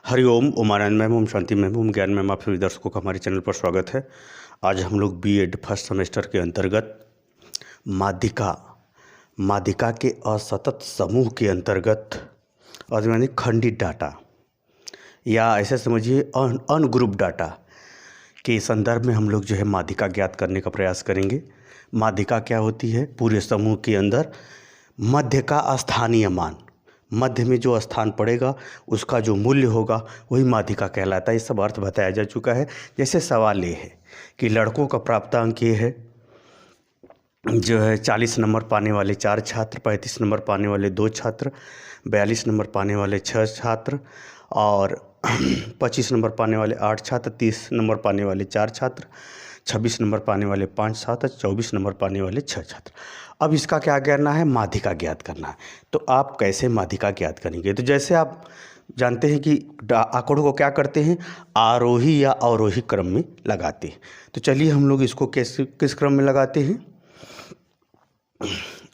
Hariom Umanand ma'am Om Shanti ma'am ओम ज्ञान ma'am, आप सभी दर्शकों का हमारे चैनल पर स्वागत है। आज हम लोग बीएड फर्स्ट सेमेस्टर के अंतर्गत माध्यिका के असतत समूह के अंतर्गत और यानी खंडित डाटा या ऐसे समझिए अनग्रुप डाटा के संदर्भ में हम लोग जो है माध्यिका ज्ञात करने का प्रयास करेंगे। माध्यिका क्या होती है? पूरे समूह के अंदर मध्य का स्थानीय मान, मध्य में जो स्थान पड़ेगा उसका जो मूल्य होगा वही माध्यिका कहलाता है। ये सब अर्थ बताया जा चुका है। जैसे सवाल ये है कि लड़कों का प्राप्तांक ये है जो है 40 नंबर पाने वाले 4 छात्र, 35 नंबर पाने वाले 2 छात्र, 42 नंबर पाने वाले 6 छात्र और 25 नंबर पाने वाले 8 छात्र, 30 नंबर पाने वाले 4 छात्र, 26 नंबर पाने वाले 5 छात्र, 24 नंबर पाने वाले 6 छात्र। अब इसका क्या करना है? माध्यिका ज्ञात करना है। तो आप कैसे माध्यिका ज्ञात करेंगे? तो जैसे आप जानते हैं कि आंकड़ों को क्या करते हैं, आरोही या अवरोही क्रम में लगाते हैं। तो चलिए हम लोग इसको किस क्रम में लगाते हैं?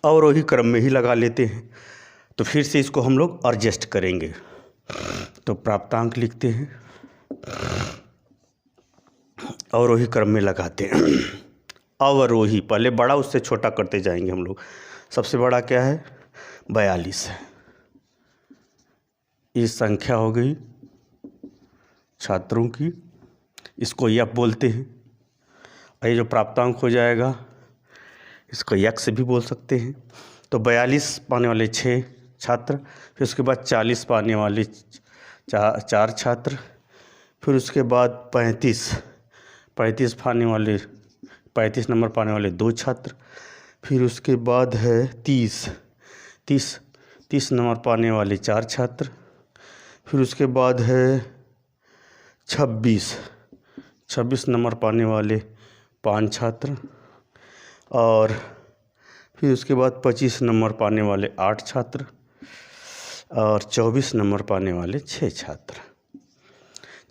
अवरोही क्रम में ही लगा लेते हैं। तो फिर से इसको हम लोग एडजस्ट करेंगे। तो प्राप्तांक लिखते हैं, अवरोही क्रम में लगाते हैं। अवरोही, पहले बड़ा उससे छोटा करते जाएंगे हम लोग। सबसे बड़ा क्या है? 42 है। ये संख्या हो गई छात्रों की, इसको यफ बोलते हैं। और ये जो प्राप्तांक हो जाएगा इसको यक से भी बोल सकते हैं। तो 42 पाने वाले 6 छात्र, फिर उसके बाद 40 पाने वाले 4 छात्र, फिर उसके बाद 35 नंबर पाने वाले 2 छात्र, फिर उसके बाद है 30 नंबर पाने वाले 4 छात्र, फिर उसके बाद है 26 नंबर पाने वाले 5 छात्र और फिर उसके बाद 25 नंबर पाने वाले 8 छात्र और 24 नंबर पाने वाले 6 छात्र।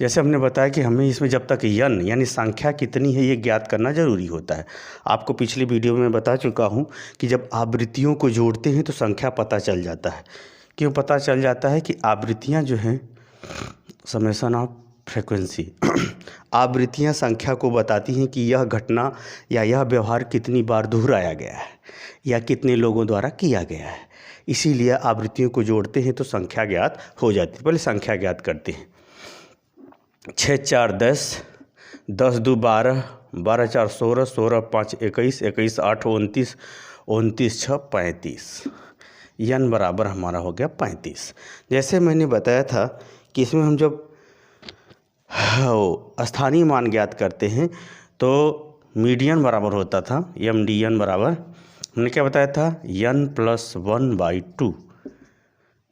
जैसे हमने बताया कि हमें इसमें जब तक यन यानी संख्या कितनी है ये ज्ञात करना ज़रूरी होता है। आपको पिछली वीडियो में बता चुका हूँ कि जब आवृत्तियों को जोड़ते हैं तो संख्या पता चल जाता है। क्यों पता चल जाता है? कि आवृत्तियाँ जो हैं समेशन ऑफ फ्रीक्वेंसी आवृत्तियाँ संख्या को बताती हैं कि यह घटना या यह व्यवहार कितनी बार दोहराया गया है या कितने लोगों द्वारा किया गया है। इसीलिए आवृत्तियों को जोड़ते हैं तो संख्या ज्ञात हो जाती है। पहले संख्या ज्ञात करते हैं। 6 4 10, 10 2 12, 12 4 16, 16 5 21, 21 8 29, 29 6 35। यन बराबर हमारा हो गया 35। जैसे मैंने बताया था कि इसमें हम जब स्थानीय मान ज्ञात करते हैं तो मीडियन बराबर होता था MDN बराबर, हमने क्या बताया था? n + 1/2।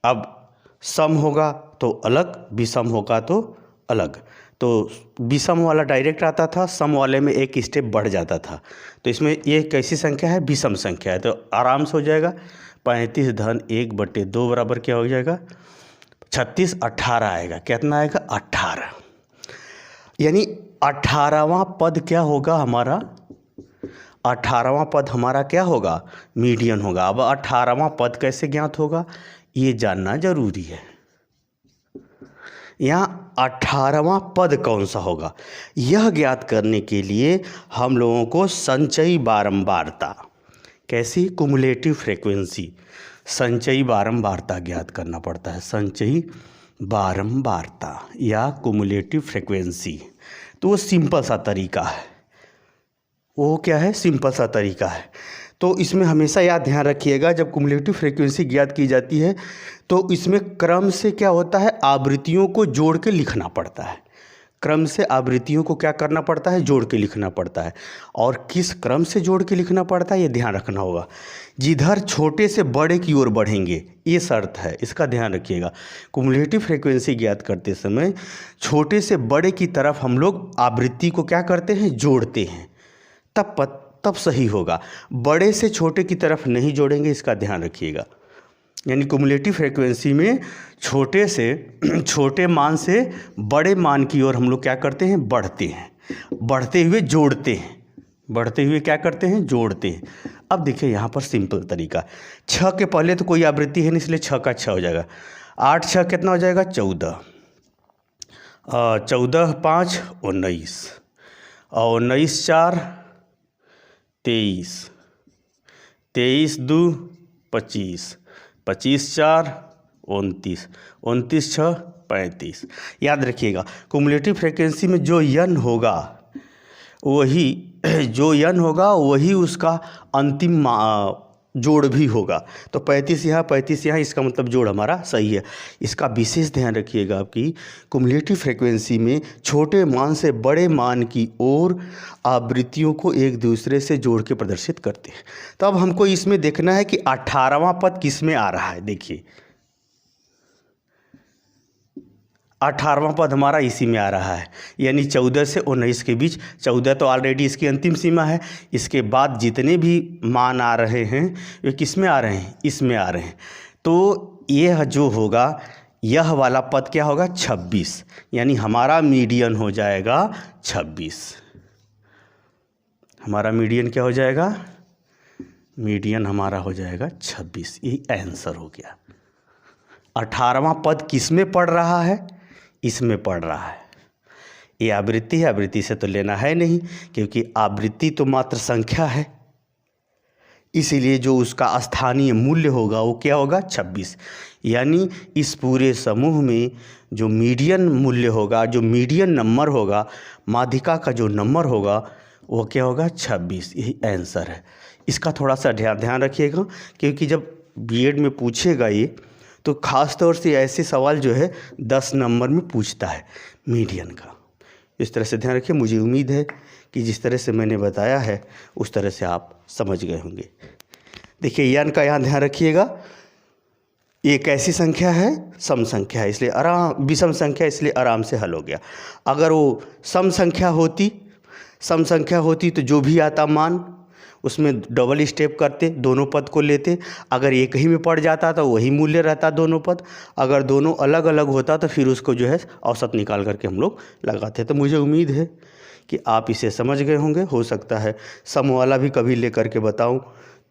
अब सम होगा तो अलग, विषम होगा तो अलग। तो विषम वाला डायरेक्ट आता था, सम वाले में एक स्टेप बढ़ जाता था। तो इसमें ये कैसी संख्या है? विषम संख्या है। तो आराम से हो जाएगा 35 धन 1/2 बराबर क्या हो जाएगा? 36 18 आएगा। कितना आएगा? 18। यानी 18वां पद क्या होगा हमारा? 18वां पद हमारा क्या होगा? मीडियन होगा। अब 18वां पद कैसे ज्ञात होगा ये जानना जरूरी है। यहाँ 18वां पद कौन सा होगा यह ज्ञात करने के लिए हम लोगों को संचयी बारंबारता, कैसी? कुमुलेटिव फ्रीक्वेंसी, संचयी बारंबारता ज्ञात करना पड़ता है। संचयी बारंबारता या कुमुलेटिव फ्रीक्वेंसी। तो वो सिंपल सा तरीका है। वो क्या है? सिंपल सा तरीका है। तो इसमें हमेशा याद ध्यान रखिएगा, जब कुमुलेटिव फ्रीक्वेंसी ज्ञात की जाती है तो इसमें क्रम से क्या होता है? आवृत्तियों को जोड़ के लिखना पड़ता है। क्रम से आवृत्तियों को क्या करना पड़ता है? जोड़ के लिखना पड़ता है। और किस क्रम से जोड़ के लिखना पड़ता है ये ध्यान रखना होगा। जिधर छोटे से बड़े की ओर बढ़ेंगे ये शर्त है, इसका ध्यान रखिएगा। कुमुलेटिव फ्रीक्वेंसी ज्ञात करते समय छोटे से बड़े की तरफ हम लोग आवृत्ति को क्या करते हैं? जोड़ते हैं, तब सही होगा। बड़े से छोटे की तरफ नहीं जोड़ेंगे, इसका ध्यान रखिएगा। यानी कुमुलेटिव फ्रीक्वेंसी में छोटे मान से बड़े मान की ओर हम लोग क्या करते हैं? बढ़ते हैं, बढ़ते हुए जोड़ते हैं, बढ़ते हुए क्या करते हैं? जोड़ते हैं। अब देखिए यहाँ पर सिंपल तरीका, 6 के पहले तो कोई आवृत्ति है नहीं इसलिए 6 का 6 हो जाएगा। 8 6 कितना हो जाएगा? 14। 14 5 19 और 19 4 23, 23 2 25, 25 4 29, 29 6 35। याद रखिएगा कुमुलेटिव फ्रीक्वेंसी में जो यन होगा वही उसका अंतिम जोड़ भी होगा। तो 35 यहाँ 35 यहाँ, इसका मतलब जोड़ हमारा सही है। इसका विशेष ध्यान रखिएगा आपकी कुमुलेटिव फ्रीक्वेंसी में छोटे मान से बड़े मान की ओर आवृत्तियों को एक दूसरे से जोड़ के प्रदर्शित करते हैं। तो अब हमको इसमें देखना है कि 18वां पद किस में आ रहा है। देखिए 18वां पद हमारा इसी में आ रहा है, यानी 14 से 19 के बीच। 14 तो ऑलरेडी इसकी अंतिम सीमा है। इसके बाद जितने भी मान आ रहे हैं वे किस में आ रहे हैं, इसमें आ रहे हैं। तो यह जो होगा, यह वाला पद क्या होगा, 26, यानी हमारा मीडियन हो जाएगा 26। हमारा मीडियन क्या हो जाएगा, मीडियन हमारा हो जाएगा 26। यही आंसर हो गया। 18वां पद किस में पड़ रहा है, इसमें पड़ रहा है। ये आवृत्ति है, आवृत्ति से तो लेना है नहीं, क्योंकि आवृत्ति तो मात्र संख्या है, इसीलिए जो उसका स्थानीय मूल्य होगा वो क्या होगा, 26। यानी इस पूरे समूह में जो मीडियन मूल्य होगा, जो मीडियन नंबर होगा, माध्यिका का जो नंबर होगा वो क्या होगा, 26। यही आंसर है। इसका थोड़ा सा ध्यान रखिएगा, क्योंकि जब बीएड में पूछेगा ये, तो ख़ास तौर से ऐसे सवाल जो है 10 नंबर में पूछता है मीडियन का। इस तरह से ध्यान रखिए। मुझे उम्मीद है कि जिस तरह से मैंने बताया है उस तरह से आप समझ गए होंगे। देखिए यन का यहाँ ध्यान रखिएगा, ये कैसी संख्या है, सम संख्या है, इसलिए विषम संख्या, इसलिए आराम से हल हो गया। अगर वो सम संख्या होती तो जो भी आता मान उसमें डबल स्टेप करते, दोनों पद को लेते। अगर एक ही में पड़ जाता तो वही मूल्य रहता दोनों पद। अगर दोनों अलग अलग होता तो फिर उसको जो है औसत निकाल करके हम लोग लगाते। तो मुझे उम्मीद है कि आप इसे समझ गए होंगे। हो सकता है सम वाला भी कभी ले करके बताऊं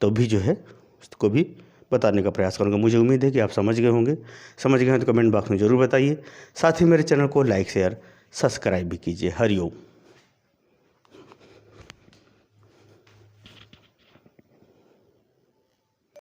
तो भी जो है उसको भी बताने का प्रयास करूँगा। मुझे उम्मीद है कि आप समझ गए होंगे। समझ गए हैं तो कमेंट बॉक्स में ज़रूर बताइए। साथ ही मेरे चैनल को लाइक शेयर सब्सक्राइब भी कीजिए। हरिओम।